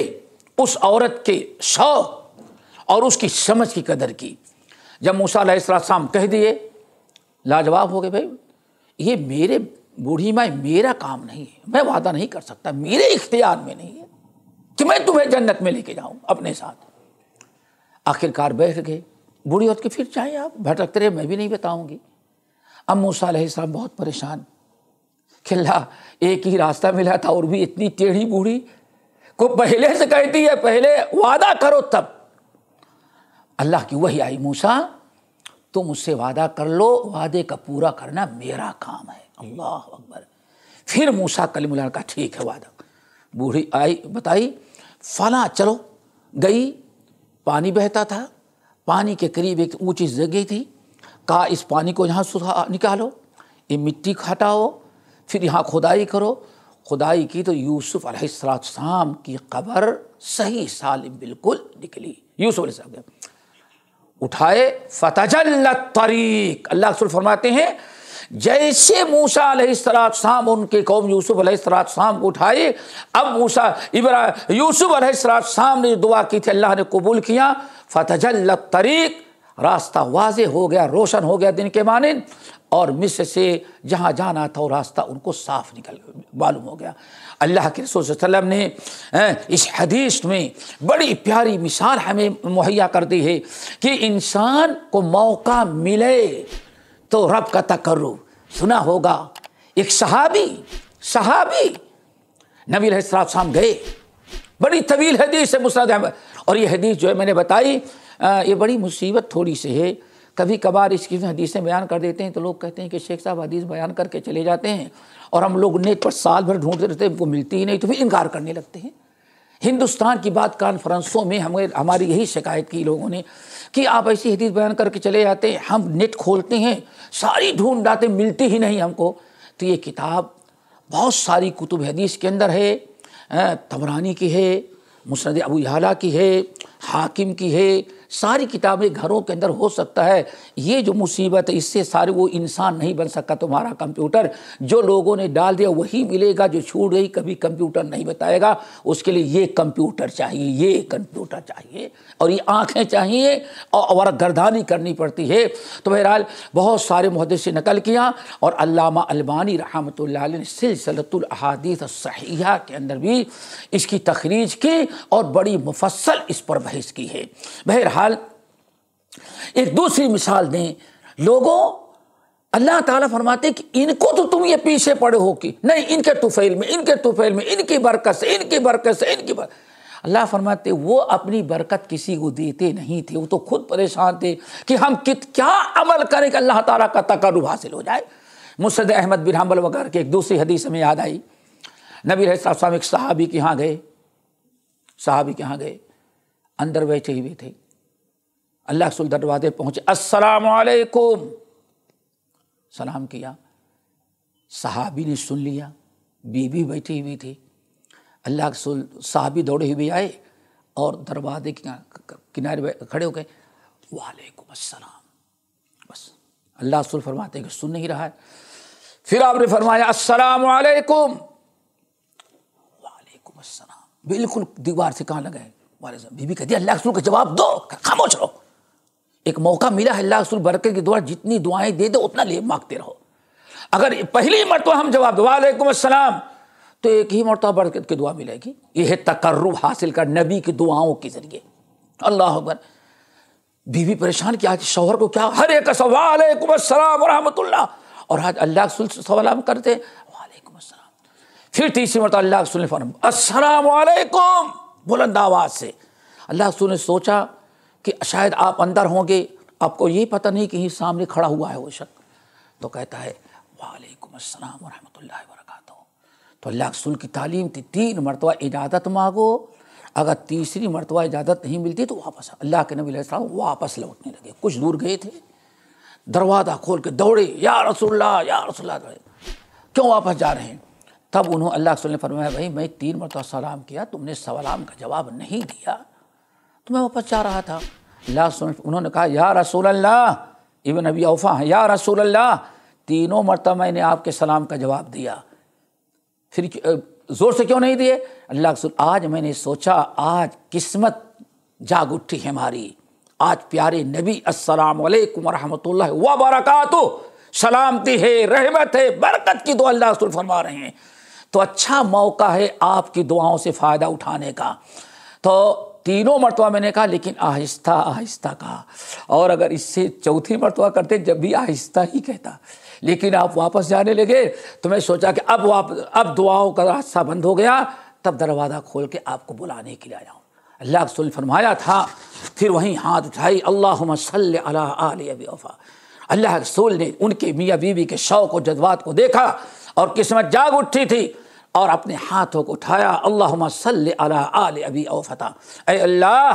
[SPEAKER 1] اس عورت کے شوق اور اس کی سمجھ کی قدر کی۔ جب موسیٰ علیہ السلام کہہ دیے، لاجواب ہو گئے، بھائی یہ میرے بوڑھی ماں میرا کام نہیں ہے، میں وعدہ نہیں کر سکتا، میرے اختیار میں نہیں ہے کہ میں تمہیں جنت میں لے کے جاؤں اپنے ساتھ۔ آخرکار بیٹھ گئے. بوڑھی عورت کے پھر چاہے آپ بھٹکتے رہے، میں بھی نہیں بتاؤں گی. اب موسیٰ علیہ السلام بہت پریشان کہ اللہ ایک ہی راستہ ملا تھا اور بھی اتنی ٹیڑھی بوڑھی کو پہلے سے کہتی ہے پہلے وعدہ کرو تب. اللہ کی وحی آئی، موسیٰ تم مجھ سے وعدہ کر لو، وعدے کا پورا کرنا میرا کام ہے. اللہ اکبر. پھر موسیٰ کلیم اللہ کا ٹھیک ہے وعدہ. بوڑھی آئی بتائی فلاں چلو، گئی. پانی بہتا تھا، پانی کے قریب ایک اونچی جگہ تھی. کہا اس پانی کو یہاں نکالو، یہ مٹی ہٹاؤ، پھر یہاں کھدائی کرو. کھدائی کی تو یوسف علیہ السلام کی قبر صحیح سالم بالکل نکلی. یوسف علیہ السلام اٹھائے فتجلت الطریق. اللہ رسول فرماتے ہیں جیسے موسیٰ علیہ السلام ان کے قوم یوسف علیہ السلام کو اٹھائے، اب یوسف علیہ السلام نے دعا کی تھی اللہ نے قبول کیا. فتجلت الطریق، راستہ واضح ہو گیا، روشن ہو گیا دن کے مانند، اور مصر سے جہاں جانا تھا وہ راستہ ان کو صاف نکل معلوم ہو گیا. اللہ کے رسول صلی اللہ علیہ وسلم نے اس حدیث میں بڑی پیاری مثال ہمیں مہیا کر دی ہے کہ انسان کو موقع ملے تو رب کا تقرب. سنا ہوگا ایک صحابی نبی علیہ السلام گئے، بڑی طویل حدیث ہے مسند احمد، اور یہ حدیث جو ہے میں نے بتائی یہ بڑی مصیبت تھوڑی سی ہے. کبھی کبھار اس کی حدیثیں بیان کر دیتے ہیں تو لوگ کہتے ہیں کہ شیخ صاحب حدیث بیان کر کے چلے جاتے ہیں اور ہم لوگ نیٹ پر سال بھر ڈھونڈتے رہتے ہیں، ان کو ملتی ہی نہیں تو پھر انکار کرنے لگتے ہیں. ہندوستان کی بات کانفرنسوں میں ہماری یہی شکایت کی لوگوں نے کہ آپ ایسی حدیث بیان کر کے چلے جاتے ہیں، ہم نیٹ کھولتے ہیں ساری ڈھونڈ ڈاتے ملتی ہی نہیں ہم کو. تو یہ کتاب بہت ساری کتب حدیث کے اندر ہے، طبرانی کی ہے، مسند ابو یعلا کی ہے، حاکم کی ہے، ساری کتابیں گھروں کے اندر ہو سکتا ہے. یہ جو مصیبت ہے اس سے سارے وہ انسان نہیں بن سکا تمہارا کمپیوٹر، جو لوگوں نے ڈال دیا وہی ملے گا، جو چھوٹ گئی کبھی کمپیوٹر نہیں بتائے گا. اس کے لیے یہ کمپیوٹر چاہیے، یہ کمپیوٹر چاہیے، اور یہ آنکھیں چاہیے اور گردانی کرنی پڑتی ہے. تو بہرحال بہت سارے محدث سے نقل کیا، اور علامہ البانی رحمۃ اللہ علیہ نے سلسلۃ الاحادیث الصحیحہ کے اندر بھی اس کی تخریج کی اور بڑی مفصل اس پر بحث کی ہے. بہرحال ایک دوسری مثال دیں. لوگوں اللہ تعالیٰ فرماتے کہ ان کو تو تم یہ پیچھے پڑے ہو کہ نہیں، ان کے طفیل میں ان کی برکت سے اللہ فرماتے وہ اپنی برکت کسی کو دیتے نہیں تھے، وہ تو خود پریشان تھے کہ ہم کیا عمل کریں کہ اللہ تعالیٰ کا تقرب حاصل ہو جائے. مسند احمد بن حنبل وغیرہ کی ایک دوسری حدیث ہمیں یاد آئی. نبی علیہ السلام ایک صحابی کے یہاں گئے، اندر بیٹھے ہوئے تھے. اللہ رسول دروازے پہنچے، السلام علیکم، سلام کیا. صحابی نے سن لیا، بیوی بیٹھی ہوئی تھی. اللہ رسول صحابی دوڑے ہوئے آئے اور دروازے کے کنارے کھڑے ہو گئے، وعلیکم السلام. بس اللہ رسول فرماتے کہ سن نہیں رہا ہے. پھر آپ نے فرمایا السلام علیکم، وعلیکم السلام. بالکل دیوار سے کہاں لگا ہے. بیوی کہتی ہے اللہ رسول کا جواب دو، خاموش رہو. ایک موقع ملا ہے، اللہ رسول برکت کی دعا جتنی دعائیں دے دو اتنا لے مانگتے رہو. اگر پہلی مرتبہ ہم جواب دو وعلیکم السلام تو ایک ہی مرتبہ برکت کی دعا ملے گی. یہ ہے تقرب حاصل کر نبی کی دعاؤں کے ذریعے. اللہ اکبر. بیوی پریشان کہ آج شوہر کو کیا ہر ایک کا وعلیکم السلام ورحمۃ اللہ، اور آج اللہ رسول سلام کرتے وعلیکم السلام. پھر تیسری مرتبہ اللہ رسول نے فرمایا السلام علیکم بلند آواز سے. اللہ رسول نے سوچا کہ شاید آپ اندر ہوں گے، آپ کو یہ پتہ نہیں کہ یہ سامنے کھڑا ہوا ہے وہ شخص. تو کہتا ہے وعلیکم السلام ورحمۃ اللہ وبرکاتہ. تو اللہ رسول کی تعلیم تھی 3 مرتبہ اجازت مانگو، اگر تیسری مرتبہ اجازت نہیں ملتی تو واپس. اللہ کے نبی علیہ السلام واپس لوٹنے لگے. کچھ دور گئے تھے، دروازہ کھول کے دوڑے، یا رسول اللہ کیوں واپس جا رہے ہیں؟ تب اللہ رسول نے فرمایا بھائی میں 3 مرتبہ سلام کیا، تم نے سلام کا جواب نہیں دیا تو میں واپس جا رہا تھا. انہوں نے کہا یا رسول اللہ، ابن ابی اوفا ہیں، یا رسول اللہ 3 مرتبہ میں نے آپ کے سلام کا جواب دیا، پھر زور سے کیوں نہیں دیے؟ اللہ رسول آج میں نے سوچا آج قسمت جاگ اٹھی ہے ہماری، آج پیارے نبی السلام علیکم ورحمۃ اللہ وبرکاتہ، سلامتی ہے، رحمت ہے، برکت کی دعا اللہ رسول فرما رہے ہیں. تو اچھا موقع ہے آپ کی دعاؤں سے فائدہ اٹھانے کا. تو تینوں مرتبہ میں نے کہا لیکن آہستہ آہستہ کہا، اور اگر اس سے چوتھی مرتبہ کرتے جب بھی آہستہ ہی کہتا، لیکن آپ واپس جانے لگے تو میں سوچا کہ اب دعاؤں کا راستہ بند ہو گیا، تب دروازہ کھول کے آپ کو بلانے کے لیے آیا ہوں۔ اللہ کے رسول نے فرمایا تھا، پھر وہیں ہاتھ اٹھائی، اللہم صلی علی آل ابی اوفا۔ اللہ کے رسول نے ان کے میاں بیوی کے شوق و جذبات کو دیکھا اور قسمت جاگ اٹھی تھی، اور اپنے ہاتھوں کو اٹھایا، اللہم صلی علی آل ابی اوفا، اے اللہ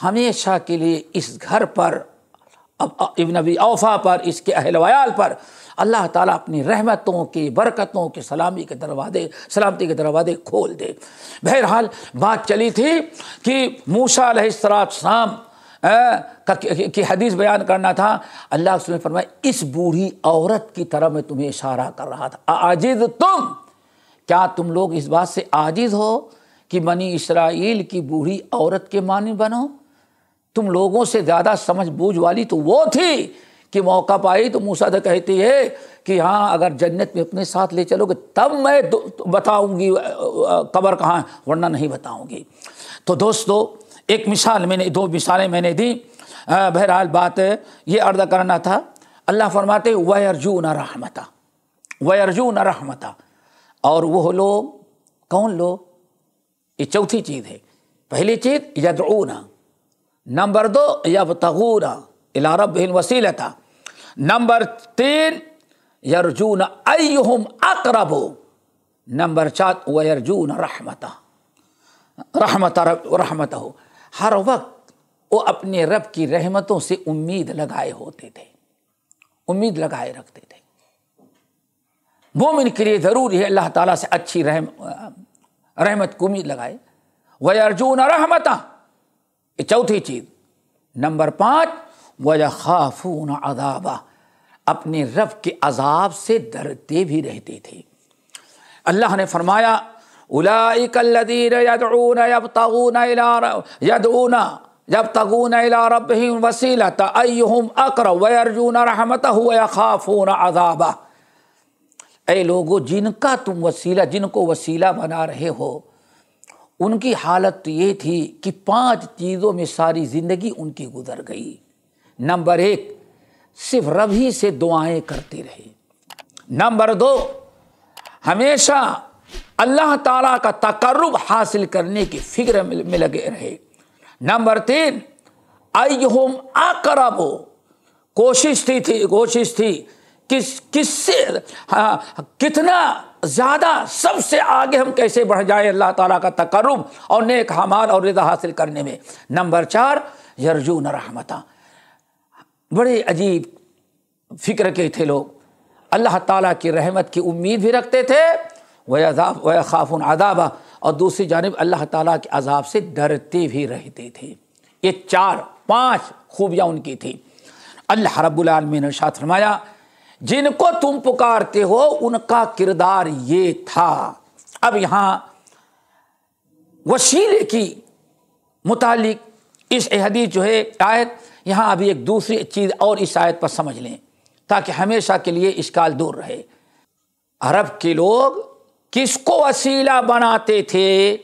[SPEAKER 1] ہمیشہ کے لیے اس گھر پر، ابن ابی اوفا پر، اس کے اہل ویال پر اللہ تعالیٰ اپنی رحمتوں کی، برکتوں کے، سلامتی کے دروازے کھول دے۔ بہرحال بات چلی تھی کہ موسیٰ علیہ السلام کی حدیث بیان کرنا تھا۔ اللہ کے رسول نے فرمایا اس بوڑھی عورت کی طرح میں تمہیں اشارہ کر رہا تھا، عاجز تم، کیا تم لوگ اس بات سے عاجز ہو کہ بنی اسرائیل کی بوڑھی عورت کے مانند بنو؟ تم لوگوں سے زیادہ سمجھ بوجھ والی تو وہ تھی کہ موقع پائی تو موسیٰ سے کہتی ہے کہ ہاں اگر جنت میں اپنے ساتھ لے چلو گے تب میں بتاؤں گی قبر کہاں ہے، ورنہ نہیں بتاؤں گی۔ تو دوستو ایک مثال دو مثالیں میں نے دی۔ بہرحال بات یہ عرض کرنا تھا، اللہ فرماتے وَيَرْجُونَ رَحْمَتَهُ، وَيَرْجُونَ رَحْمَتَهُ، اور وہ لوگ کون لوگ؟ یہ چوتھی چیز ہے۔ پہلی چیز یدعون، نمبر 2 یبتغون الی ربہم الوسیلۃ، نمبر 3 یرجون ایہم اقرب، نمبر 4 ویرجون رحمتہ، ہر وقت وہ اپنے رب کی رحمتوں سے امید لگائے ہوتے تھے، امید لگائے رکھتے تھے۔ مومن کے لیے ضروری ہے اللہ تعالیٰ سے اچھی رحمت کو امید لگائے۔ وَيَرْجُونَ رَحْمَتَهُ، یہ چوتھی چیز۔ نمبر 5 وَيَخَافُونَ عَذَابَهُ، اپنے رب کے عذاب سے ڈرتے بھی رہتے تھے۔ اللہ نے فرمایا اولئک الذین یدعون یبتغون الی ربہم الوسیلۃ ایہم اقرب ویرجون رحمتہ ویخافون عذابہ۔ اے لوگو جن کا تم وسیلہ، جن کو وسیلہ بنا رہے ہو، ان کی حالت یہ تھی کہ 5 چیزوں میں ساری زندگی ان کی گزر گئی۔ نمبر 1 صرف رب ہی سے دعائیں کرتے رہے۔ نمبر 2 ہمیشہ اللہ تعالیٰ کا تقرب حاصل کرنے کی فکر میں لگے رہے۔ نمبر 3 ایہم اقرب، کوشش تھی کس سے کتنا زیادہ سب سے آگے ہم کیسے بڑھ جائے اللہ تعالیٰ کا تقرب اور نیک اعمال اور رضا حاصل کرنے میں۔ نمبر 4 یرجون رحمتہ، بڑے عجیب فکر کے تھے لوگ، اللہ تعالیٰ کی رحمت کی امید بھی رکھتے تھے، وَيَخَافُونَ عَذَابَهُ، اور دوسری جانب اللہ تعالیٰ کے عذاب سے ڈرتے بھی رہتے تھے۔ یہ 4-5 خوبیاں ان کی تھی۔ اللہ رب العالمین نے ارشاد فرمایا جن کو تم پکارتے ہو ان کا کردار یہ تھا۔ اب یہاں وسیلے کی متعلق اس حدیث جو ہے آیت، یہاں ابھی ایک دوسری چیز اور اس آیت پر سمجھ لیں تاکہ ہمیشہ کے لیے اشکال دور رہے۔ عرب کے لوگ کس کو وسیلہ بناتے تھے؟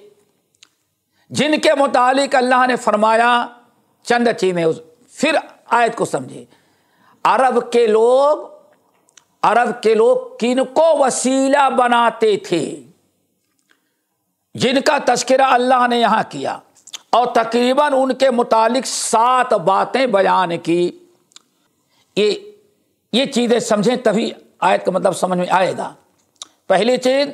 [SPEAKER 1] جن کے متعلق اللہ نے فرمایا چند چیزیں، پھر آیت کو سمجھے۔ عرب کے لوگ کن کو وسیلہ بناتے تھے؟ جن کا تذکرہ اللہ نے یہاں کیا اور تقریباً ان کے متعلق 7 باتیں بیان کی۔ یہ چیزیں سمجھیں تبھی آیت کا مطلب سمجھ میں آئے گا۔ پہلی چیز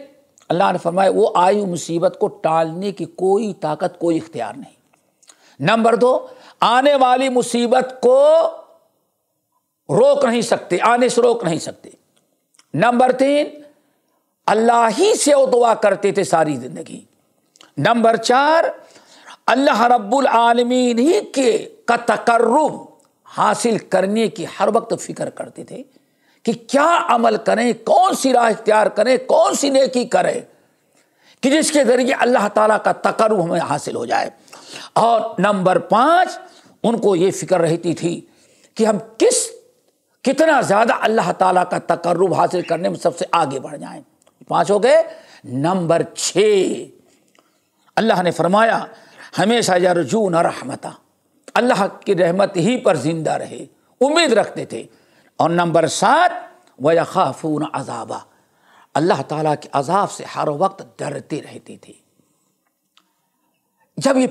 [SPEAKER 1] اللہ نے فرمایا وہ آئی مصیبت کو ٹالنے کی کوئی طاقت، کوئی اختیار نہیں۔ نمبر 2 آنے والی مصیبت کو روک نہیں سکتے، آنے سے روک نہیں سکتے۔ نمبر 3 اللہ ہی سے وہ دعا کرتے تھے ساری زندگی۔ نمبر 4 اللہ رب العالمین ہی کا تقرب حاصل کرنے کی ہر وقت فکر کرتے تھے کہ کیا عمل کریں، کون سی راہ اختیار کریں، کون سی نیکی کریں کہ جس کے ذریعے اللہ تعالیٰ کا تقرب ہمیں حاصل ہو جائے۔ اور نمبر 5 ان کو یہ فکر رہتی تھی کہ ہم کتنا زیادہ اللہ تعالیٰ کا تقرب حاصل کرنے میں سب سے آگے بڑھ جائیں۔ 5 ہو گئے۔ نمبر 6 اللہ نے فرمایا ہمیشہ یرجون رحمتہ، اللہ کی رحمت ہی پر زندہ رہے، امید رکھتے تھے۔ اور نمبر 7 وَيَخَافُونَ عَذَابَ، اللہ تعالیٰ کے عذاب سے ہر وقت ڈرتے رہتے تھے۔ جب یہ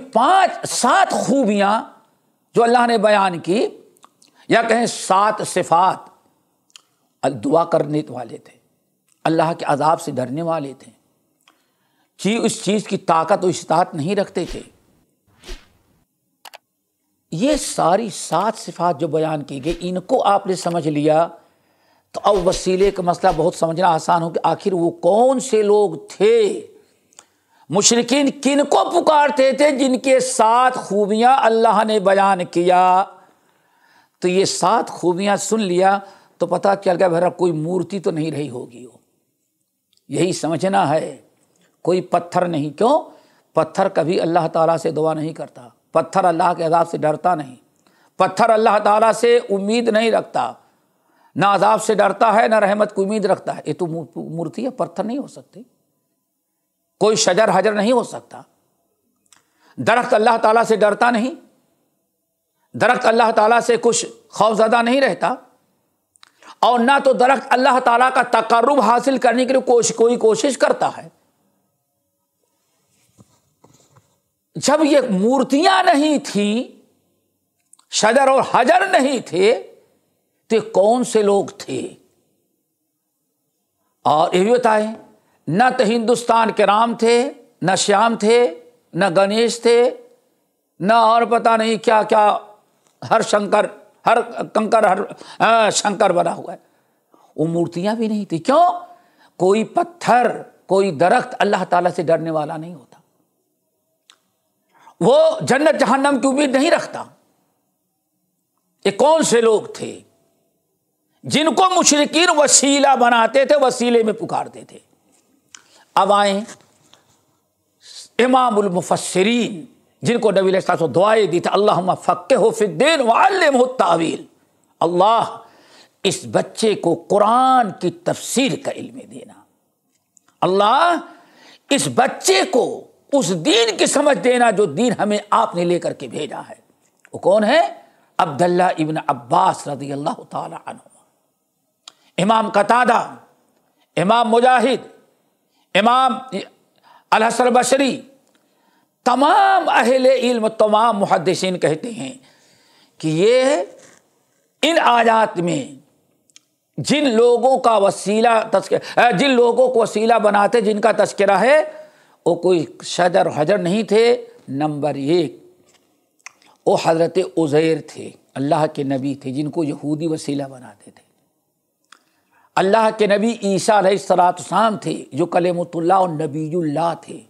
[SPEAKER 1] 7 خوبیاں جو اللہ نے بیان کی، یا کہیں 7 صفات، دعا کرنے والے تھے، اللہ کے عذاب سے ڈرنے والے تھے، اس چیز کی طاقت و استطاعت نہیں رکھتے تھے۔ یہ ساری 7 صفات جو بیان کی گئی، ان کو آپ نے سمجھ لیا تو اب وسیلے کا مسئلہ بہت سمجھنا آسان ہو کہ آخر وہ کون سے لوگ تھے، مشرکین کن کو پکارتے تھے جن کے 7 خوبیاں اللہ نے بیان کیا۔ تو یہ 7 خوبیاں سن لیا تو پتہ چل گیا بھرا کوئی مورتی تو نہیں رہی ہوگی، وہ یہی سمجھنا ہے، کوئی پتھر نہیں۔ کیوں؟ پتھر کبھی اللہ تعالیٰ سے دعا نہیں کرتا، پتھر اللہ کے عذاب سے ڈرتا نہیں، پتھر اللہ تعالیٰ سے امید نہیں رکھتا، نہ عذاب سے ڈرتا ہے نہ رحمت کی امید رکھتا ہے۔ یہ تو مورتی ہے، پتھر نہیں ہو سکتی، کوئی شجر حجر نہیں ہو سکتا۔ درخت اللہ تعالیٰ سے ڈرتا نہیں، درخت اللہ تعالیٰ سے کچھ خوف زدہ نہیں رہتا، اور نہ تو درخت اللہ تعالیٰ کا تقرب حاصل کرنے کے لیے کوئی کوشش کرتا ہے۔ جب یہ مورتیاں نہیں تھیں، شجر اور حجر نہیں تھے، تو کون سے لوگ تھے؟ اور یہ بھی بتائیں، نہ تو ہندوستان کے رام تھے، نہ شیام تھے، نہ گنیش تھے، نہ اور پتہ نہیں کیا کیا، ہر شنکر بنا ہوا ہے، وہ مورتیاں بھی نہیں تھی۔ کیوں؟ کوئی پتھر، کوئی درخت اللہ تعالیٰ سے ڈرنے والا نہیں ہوتا، وہ جنت جہنم کی امید نہیں رکھتا۔ یہ کون سے لوگ تھے جن کو مشرکین وسیلہ بناتے تھے، وسیلے میں پکارتے تھے؟ اب آئیں امام المفسرین، جن کو نبی علیہ السلام دعائیں دی تھی، اللہم فقہہ فی الدین وعلمہ التاویل، اللہ اس بچے کو قرآن کی تفسیر کا علم دینا، اللہ اس بچے کو اس دین کی سمجھ دینا جو دین ہمیں آپ نے لے کر کے بھیجا ہے۔ وہ کون ہے؟ عبداللہ ابن عباس رضی اللہ تعالی عنہ، امام قتادہ، امام مجاہد، امام الحسن البصری، تمام اہل علم، تمام محدثین کہتے ہیں کہ یہ ان آیات میں جن لوگوں کا جن لوگوں کو وسیلہ بناتے، جن کا تذکرہ ہے، وہ کوئی شجر حجر نہیں تھے۔ نمبر 1 وہ حضرت عزیر تھے، اللہ کے نبی تھے، جن کو یہودی وسیلہ بناتے تھے۔ اللہ کے نبی عیسیٰ علیہ السلام تھے، جو کلمۃ اللہ اور نبی اللہ تھے،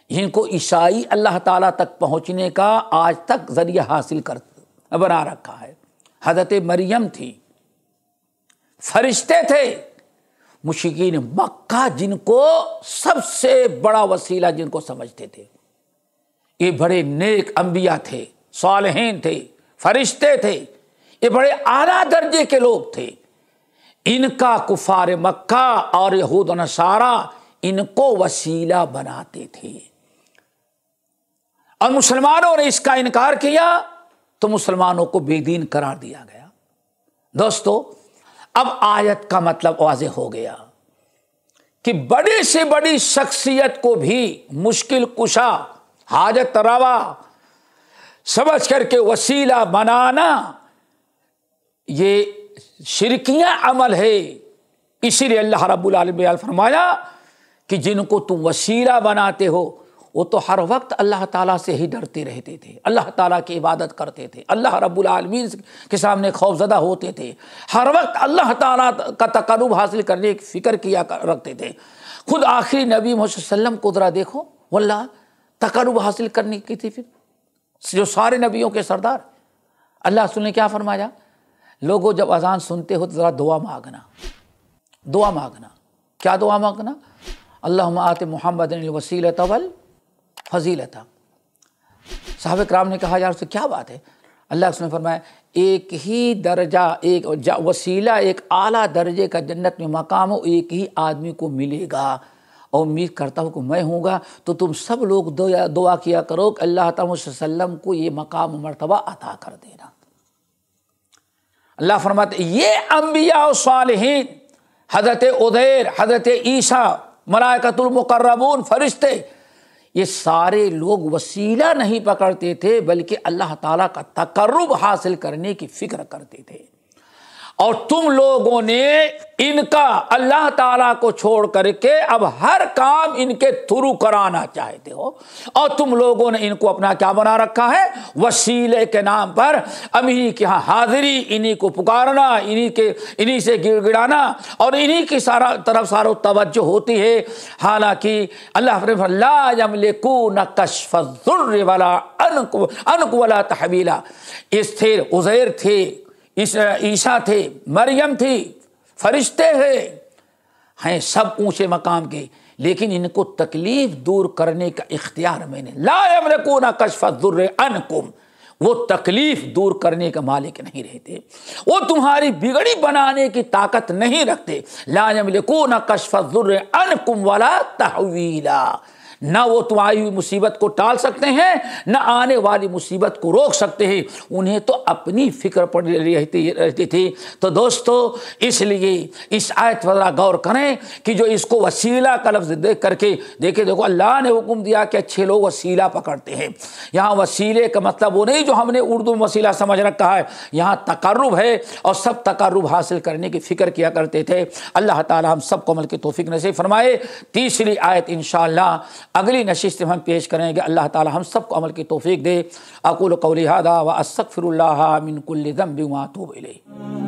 [SPEAKER 1] جن کو عیسائی اللہ تعالیٰ تک پہنچنے کا آج تک ذریعہ حاصل بنا رکھا ہے۔ حضرت مریم تھی، فرشتے تھے، مشرکین مکہ جن کو سب سے بڑا وسیلہ جن کو سمجھتے تھے، یہ بڑے نیک انبیاء تھے، صالحین تھے، فرشتے تھے، یہ بڑے اعلیٰ درجے کے لوگ تھے۔ ان کا کفار مکہ اور یہود و نصارہ ان کو وسیلہ بناتے تھے، اور مسلمانوں نے اس کا انکار کیا تو مسلمانوں کو بے دین قرار دیا گیا۔ دوستو، اب آیت کا مطلب واضح ہو گیا کہ بڑی سے بڑی شخصیت کو بھی مشکل کشا، حاجت روا سمجھ کر کے وسیلہ بنانا یہ شرکیاں عمل ہے۔ اسی لیے اللہ رب العالمین نے فرمایا کہ جن کو تم وسیلہ بناتے ہو وہ تو ہر وقت اللہ تعالیٰ سے ہی ڈرتے رہتے تھے، اللہ تعالیٰ کی عبادت کرتے تھے، اللہ رب العالمین کے سامنے خوف زدہ ہوتے تھے، ہر وقت اللہ تعالیٰ کا تقرب حاصل کرنے کی فکر کیا رکھتے تھے۔ خود آخری نبی محمد صلی اللہ علیہ وسلم کو ذرا دیکھو، واللہ تقرب حاصل کرنے کی تھی، پھر جو سارے نبیوں کے سردار، اللہ رسول نے کیا فرمایا؟ لوگوں جب اذان سنتے ہو تو ذرا دعا مانگنا، دعا مانگنا۔ کیا دعا مانگنا؟ اللہم آت محمد الوسیلۃ والفضیلۃ۔ صحابہ کرام نے کہا یار اس سے کیا بات ہے؟ اللہ رسول نے فرمایا ایک ہی درجہ، ایک وسیلہ، ایک اعلیٰ درجے کا جنت میں مقام ہو، ایک ہی آدمی کو ملے گا، اور امید کرتا ہوں کہ میں ہوں گا تو تم سب لوگ دعا کیا کرو کہ اللہ تعالیٰ صلی اللہ علیہ وسلم کو یہ مقام و مرتبہ عطا کر دینا۔ اللہ فرماتے یہ انبیاء و صالحین، حضرت عزیر، حضرت عیسیٰ، ملائکۃ المقربون، فرشتے، یہ سارے لوگ وسیلہ نہیں پکڑتے تھے بلکہ اللہ تعالیٰ کا تقرب حاصل کرنے کی فکر کرتے تھے، اور تم لوگوں نے ان کا اللہ تعالیٰ کو چھوڑ کر کے اب ہر کام ان کے تھرو کرانا چاہتے ہو، اور تم لوگوں نے ان کو اپنا کیا بنا رکھا ہے؟ وسیلے کے نام پر اب انہی کے ہاں حاضری، انہی کو پکارنا، انہی سے گڑ گڑانا، اور انہی کی طرف سارا توجہ ہوتی ہے۔ حالانکہ اللہ فرماتا ہے لا یملکون کشف الضر ولا عنک ولا تحویلا۔ اس تھے، عزیر تھے، عیسیٰ تھے، مریم تھی، فرشتے ہیں سب اونچے مقام کے، لیکن ان کو تکلیف دور کرنے کا اختیار میں نے، لا یملکون کشف الضر عنکم، وہ تکلیف دور کرنے کا مالک نہیں رہتے، وہ تمہاری بگڑی بنانے کی طاقت نہیں رکھتے۔ لا یملکون کشف الضر عنکم ولا تحویلا، نہ وہ تمہاری ہوئی مصیبت کو ٹال سکتے ہیں، نہ آنے والی مصیبت کو روک سکتے ہیں، انہیں تو اپنی فکر پر رہتی تھی۔ تو دوستو اس لیے اس آیت پر ذرا غور کریں کہ جو اس کو وسیلہ کا لفظ دیکھ کر کے دیکھو اللہ نے حکم دیا کہ اچھے لوگ وسیلہ پکڑتے ہیں۔ یہاں وسیلے کا مطلب وہ نہیں جو ہم نے اردو میں وسیلہ سمجھ رکھا ہے، یہاں تقرب ہے، اور سب تقرب حاصل کرنے کی فکر کیا کرتے تھے۔ اللہ تعالی ہم سب کو عمل کی توفیق نصیب فرمائے۔ تیسری آیت انشاءاللہ اگلی نشست میں ہم پیش کریں گے۔ اللہ تعالی ہم سب کو عمل کی توفیق دے۔ اقول قولی ھذا واستغفر اللہ من کل ذنب واتوب الیہ۔